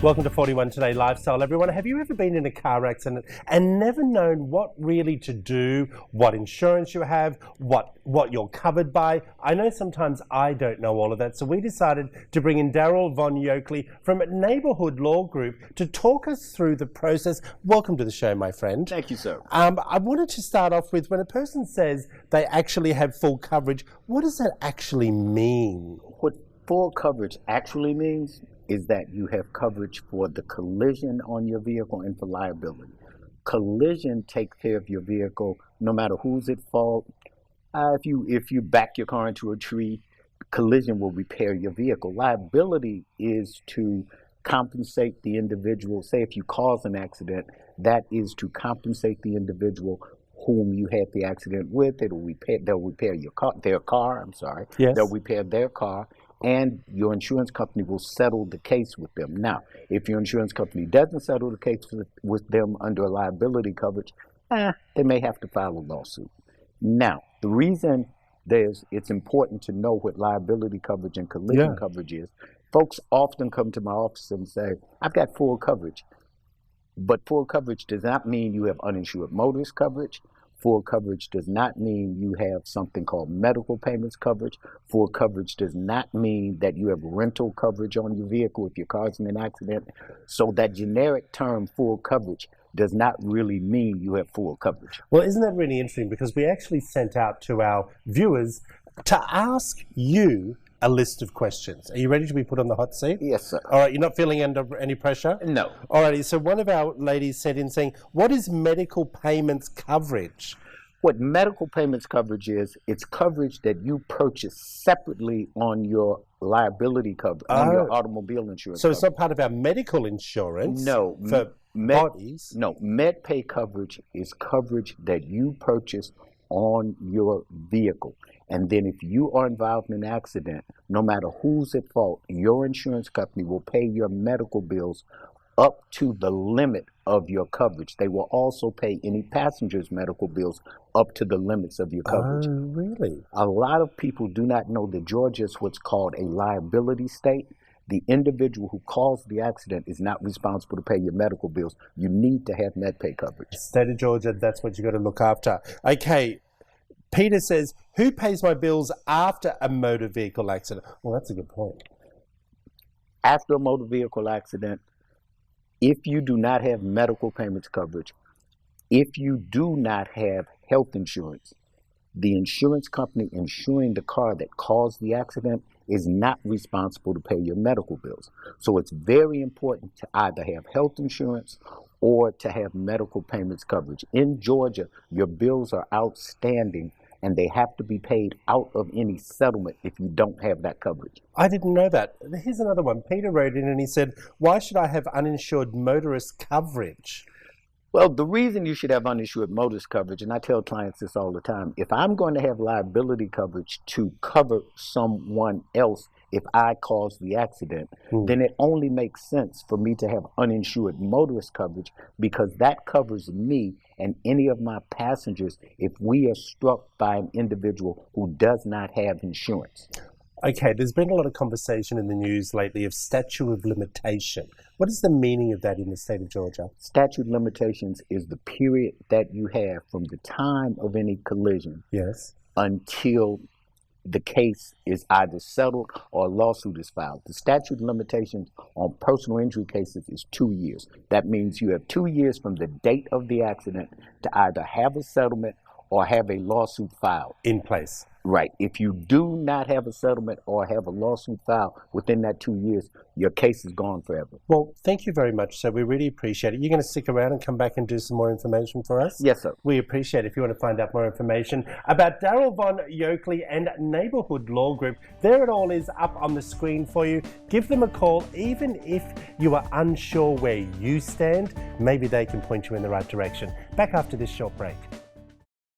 Welcome to 41 Today Lifestyle, everyone. Have you ever been in a car accident and never known what really to do, what insurance you have, what you're covered by? I know sometimes I don't know all of that, so we decided to bring in Daryl Von Yokely from Neighbourhood Law Group to talk us through the process. Welcome to the show, my friend. Thank you, sir. I wanted to start off with, when a person says they actually have full coverage, what does that actually mean? What full coverage actually means is that you have coverage for the collision on your vehicle and for liability. Collision takes care of your vehicle no matter who's at fault. If you back your car into a tree, collision will repair your vehicle. Liability is to compensate the individual. Say if you cause an accident, that is to compensate the individual whom you had the accident with. They'll repair their car. Yes. They'll repair their car, and your insurance company will settle the case with them. Now, if your insurance company doesn't settle the case with them under liability coverage, they may have to file a lawsuit. Now, the reason it's important to know what liability coverage and collision coverage is, folks often come to my office and say, I've got full coverage. But full coverage does not mean you have uninsured motorist coverage. Full coverage does not mean you have something called medical payments coverage. Full coverage does not mean that you have rental coverage on your vehicle if your car's in an accident. So that generic term, full coverage, does not really mean you have full coverage. Well, isn't that really interesting? Because we actually sent out to our viewers to ask you a list of questions. Are you ready to be put on the hot seat? Yes, sir. All right, you're not feeling under any pressure? No. All righty, so one of our ladies sent in saying, what is medical payments coverage? What medical payments coverage is, it's coverage that you purchase separately on your liability coverage, on your automobile insurance. So it's not part of our medical insurance? No. For bodies? No, MedPay coverage is coverage that you purchase on your vehicle. And then if you are involved in an accident, no matter who's at fault, your insurance company will pay your medical bills up to the limit of your coverage. They will also pay any passenger's medical bills up to the limits of your coverage. Oh, really? A lot of people do not know that Georgia is what's called a liability state. The individual who caused the accident is not responsible to pay your medical bills. You need to have MedPay coverage. State of Georgia, that's what you got to look after. Okay. Peter says, who pays my bills after a motor vehicle accident? Well, that's a good point. After a motor vehicle accident, if you do not have medical payments coverage, if you do not have health insurance, the insurance company insuring the car that caused the accident is not responsible to pay your medical bills. So it's very important to either have health insurance or to have medical payments coverage. In Georgia, your bills are outstanding and they have to be paid out of any settlement if you don't have that coverage. I didn't know that. Here's another one. Peter wrote in and he said, why should I have uninsured motorist coverage? Well, the reason you should have uninsured motorist coverage, and I tell clients this all the time, if I'm going to have liability coverage to cover someone else if I cause the accident, then it only makes sense for me to have uninsured motorist coverage, because that covers me and any of my passengers if we are struck by an individual who does not have insurance. Okay, there's been a lot of conversation in the news lately of statute of limitation. What is the meaning of that in the state of Georgia? Statute of limitations is the period that you have from the time of any collision until the case is either settled or a lawsuit is filed. The statute of limitations on personal injury cases is 2 years. That means you have 2 years from the date of the accident to either have a settlement or have a lawsuit filed. In place. Right. If you do not have a settlement or have a lawsuit filed within that 2 years, your case is gone forever. Well, thank you very much, sir. We really appreciate it. You're going to stick around and come back and do some more information for us? Yes, sir. We appreciate it. If you want to find out more information about Daryl Von Yokely and Neighbourhood Law Group, there it all is up on the screen for you. Give them a call, even if you are unsure where you stand. Maybe they can point you in the right direction. Back after this short break.